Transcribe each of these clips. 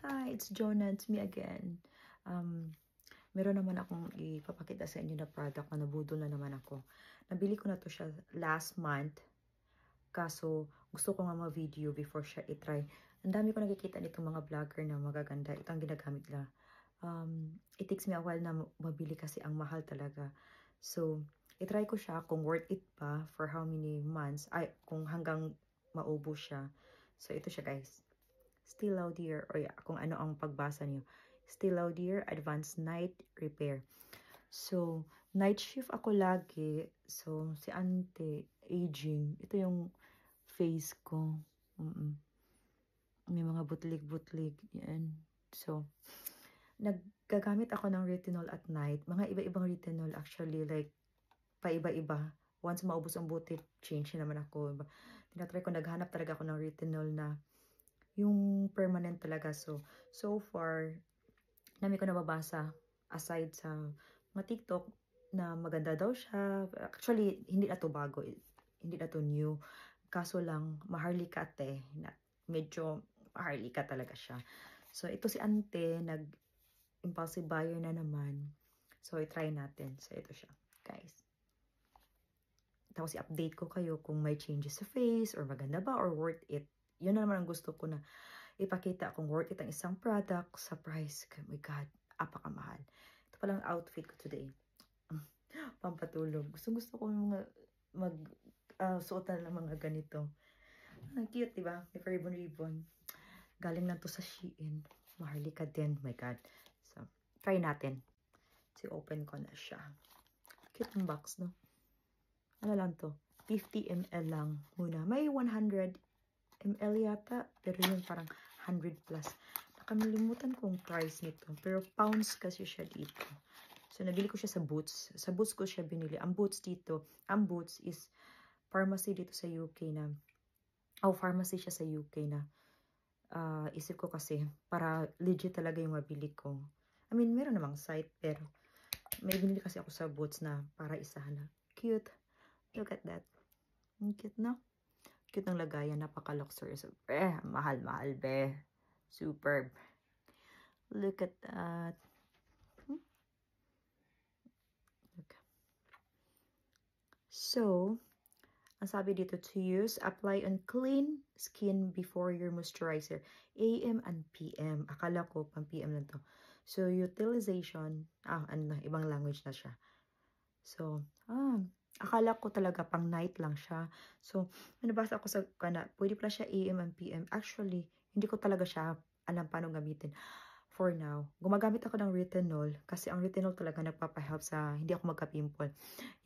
Hi, it's Jonah. It's me again. Meron naman akong ipapakita sa inyo na product na nabudol na naman ako. Nabili ko na to siya last month. Kaso, gusto ko nga ma-video before siya itry. Ang dami ko nakikita nitong mga vlogger na magaganda. Ito ang ginagamit nila. It takes me a while na mabili kasi ang mahal talaga. So, itry ko siya kung worth it pa for how many months. Ay, kung hanggang maubos siya. So, ito siya guys. Still Laudier, or kung ano ang pagbasa niyo. Still Laudier Advanced Night Repair. So, night shift ako lagi. So, si ante, aging. Ito yung face ko. May mga butlig-butlig. Yan. So, naggagamit ako ng retinol at night. Mga iba-ibang retinol actually, like, paiba-iba. Once maubos ang butit, change na naman ako. Tinatry ko, naghanap talaga ako ng retinol na yung permanent talaga. So far, dami ko nababasa aside sa mga TikTok na maganda daw siya. Actually, hindi na to bago. Hindi na to new. Kaso lang, maharlika ate. Medyo maharlika talaga siya. So, ito si ante, nag-impulsive buyer na naman. So, i-try natin. So, ito siya, guys. Tapos, i-update ko kayo kung may changes sa face or maganda ba or worth it. Yun na naman ang gusto ko na ipakita kung worth it ang isang product sa price. Oh my God, apakamahal. Ito palang outfit ko today. Pampatulog. Gusto ko yung mga suotan ng mga ganito. Cute, diba? May ribbon-ribbon. Galing lang to sa Shein. Maharlika din. Oh my God. So, try natin. So, open ko na siya. Cute yung box, no? Ano lang to? 50 ml lang muna. May 100 ml yata, pero yun parang 100 plus. Nakalimutan kong price nito, pero pounds kasi siya dito. So, nabili ko siya sa Boots. Sa Boots ko siya binili. Ang Boots dito, ang Boots is pharmacy dito sa UK na, pharmacy siya sa UK na. Isip ko kasi, para legit talaga yung mabili ko. I mean, meron namang site, pero may binili kasi ako sa Boots na para isahan na. Cute. Look at that. Cute, no? Cute ng lagayan, napaka-luxurious. Mahal-mahal, be. Superb. Look at that. Look. So, ang sabi dito, to use, apply on clean skin before your moisturizer. AM and PM. Akala ko, pang PM lang to. So, utilization. Ano na, ibang language na siya. So, akala ko talaga pang night lang siya. So, nabasa ako sa pwede pala siya AM and PM. Actually, hindi ko talaga siya alam paano gamitin. For now, gumagamit ako ng retinol kasi ang retinol talaga nagpapahelp sa hindi ako magka-pimple.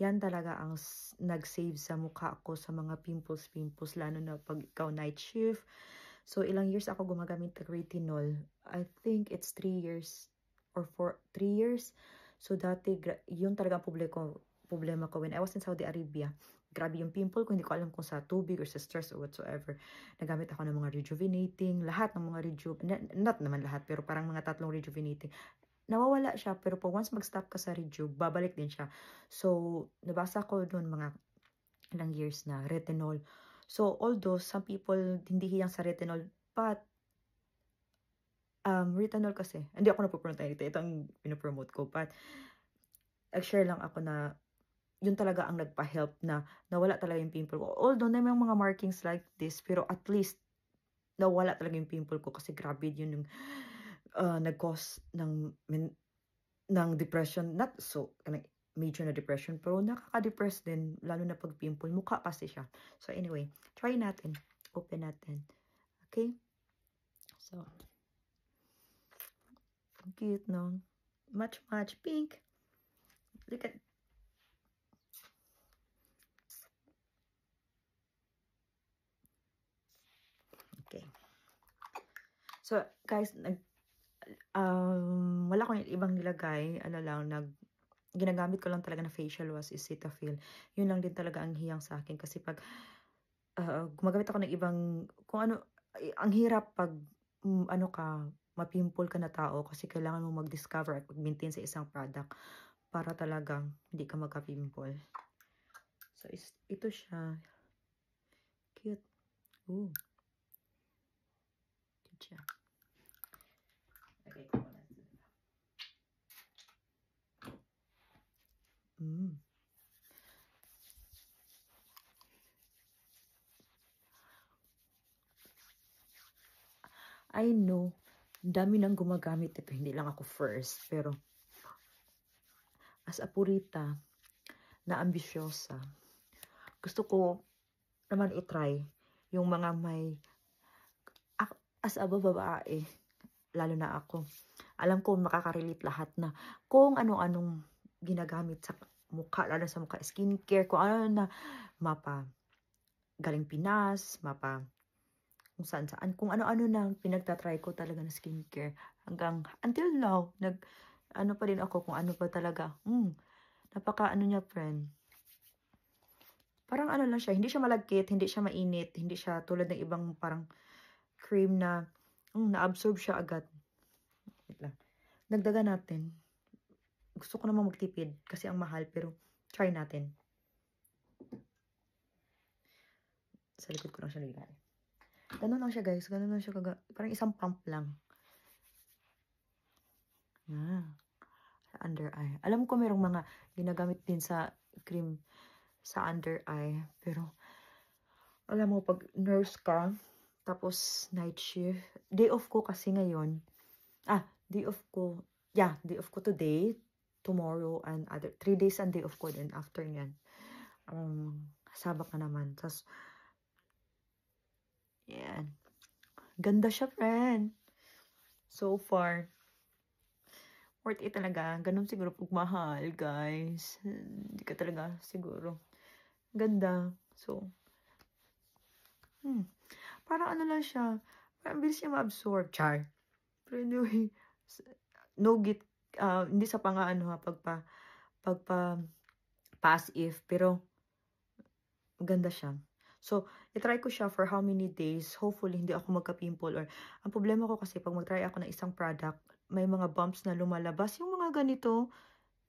Yan talaga ang nag-save sa mukha ko sa mga pimples, lalo na pag ikaw night shift. So, ilang years ako gumagamit ng retinol. I think it's 3 years or 3 years. So, dati, yun talaga ang problema ko when I was in Saudi Arabia. Grabe yung pimple ko, hindi ko alam kung sa tubig or sa stress or whatsoever. Nagamit ako ng mga rejuvenating, lahat ng mga not naman lahat, pero parang mga 3 rejuvenating. Nawawala siya, pero pag once mag-stop ka sa reju, babalik din siya. So, nabasa ko doon mga ilang years na retinol. So, although some people hindi hiyang sa retinol, but retinol kasi, hindi ako napupromote ito. Ito ang pinopromote ko. But, share lang ako na yun talaga ang nagpa-help na nawala talaga yung pimple ko. Although na may mga markings like this, pero at least nawala talaga yung pimple ko kasi grabe yun yung nag-cause ng depression. Not so, major na depression, pero nakaka-depress din, lalo na pag pimple. Mukha kasi siya. So anyway, try natin. Open natin. Okay? So, cute, no? Much pink. Look at. Okay. So, guys, wala akong ibang nilagay. Ano lang, ginagamit ko lang talaga na facial wash is Cetaphil. Yun lang din talaga ang hiyang sa akin. Kasi pag gumagamit ako ng ibang, kung ano, ang hirap pag, mapimple ka na tao kasi kailangan mo mag-discover at mag-maintain sa isang product para talagang hindi ka magka-pimple. So, ito siya. Cute. Ooh. Cute siya. I know, dami nang gumagamit ito. Hindi lang ako first. Pero, as a purita, na ambisyosa, gusto ko naman itry yung mga may, as a babae, lalo na ako. Alam ko makaka-relate lahat na kung ano-anong ginagamit sa mukha, lalo sa mukha, skincare, kung ano na mapa galing Pinas, mapa kung saan-saan, kung ano-ano na pinagtatry ko talaga na skincare. Hanggang until now, ano pa rin ako kung ano pa talaga. Napaka ano niya, friend. Parang ano lang siya, hindi siya malagkit, hindi siya mainit, hindi siya tulad ng ibang parang cream na na-absorb siya agad. Wait lang. Dagdagan natin. Gusto ko naman magtipid kasi ang mahal, pero try natin. Sa likod ko lang siya nilagay. Ganun lang siya, guys. Ganun lang siya. Parang isang pump lang. Under eye. Alam ko merong mga ginagamit din sa cream sa under eye. Pero, alam mo, pag nurse ka, tapos night shift, day off ko kasi ngayon. Day off ko. Yeah, day off ko today, tomorrow, and other 3 days and day off ko din after nyan. Sabak na naman. Tapos, yan. Ganda siya, friend. So far. Worth it talaga. Ganun siguro pag mahal, guys. Hindi ka talaga siguro. Ganda. So, parang ano lang siya. Parang bilis niya ma-absorb. Char. Pero anyway, no git, hindi sa pang-ano ha, pagpa pass if, pero ganda siya. So, itry ko siya for how many days. Hopefully, hindi ako magka-pimple. Or, ang problema ko kasi, pag mag-try ako ng isang product, may mga bumps na lumalabas. Yung mga ganito,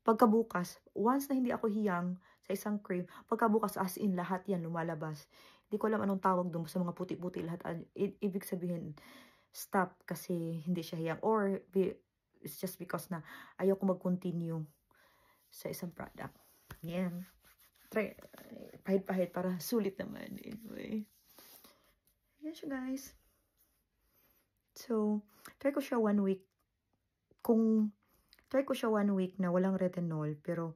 pagkabukas, once na hindi ako hiyang sa isang cream, pagkabukas as in lahat yan lumalabas. Hindi ko alam anong tawag doon sa mga puti-puti lahat. Ibig sabihin, stop kasi hindi siya hiyang. Or it's just because na ayaw ko mag-continue sa isang product. Yan. Try, pahit-pahit para sulit naman. Anyway. Yan siya, guys. So, try ko siya 1 week. Try ko siya 1 week na walang retinol, pero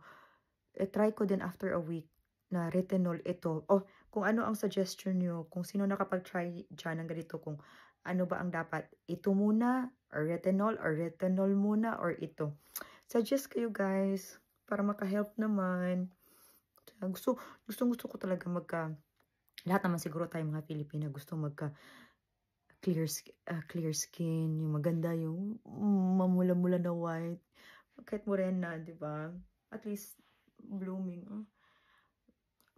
try ko din after a week na retinol ito. Kung ano ang suggestion nyo, kung sino nakapag-try dyan ng ganito, kung ano ba ang dapat, ito muna, or retinol muna, or ito. Suggest kayo, guys, para maka-help naman. Gusto ko talaga lahat naman siguro tayo mga Pilipina gusto clear skin, yung maganda, yung mamula-mula na white. Kahit morena, di ba? At least, blooming.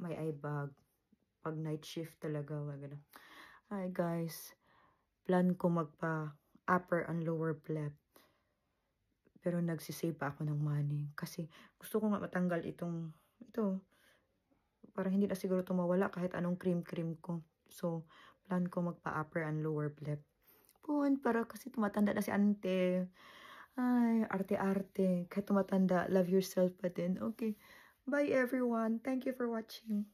May eye bag. Pag night shift talaga, maganda. Hi, guys. Plan ko upper and lower flap. Pero nagsisave pa ako ng money. Kasi gusto ko nga matanggal ito. Para hindi na siguro mawala kahit anong cream ko. So, plan ko upper and lower flap. Para kasi tumatanda na si ante. Ay, arte-arte. Kahit tumatanda, love yourself pa din. Okay. Bye everyone. Thank you for watching.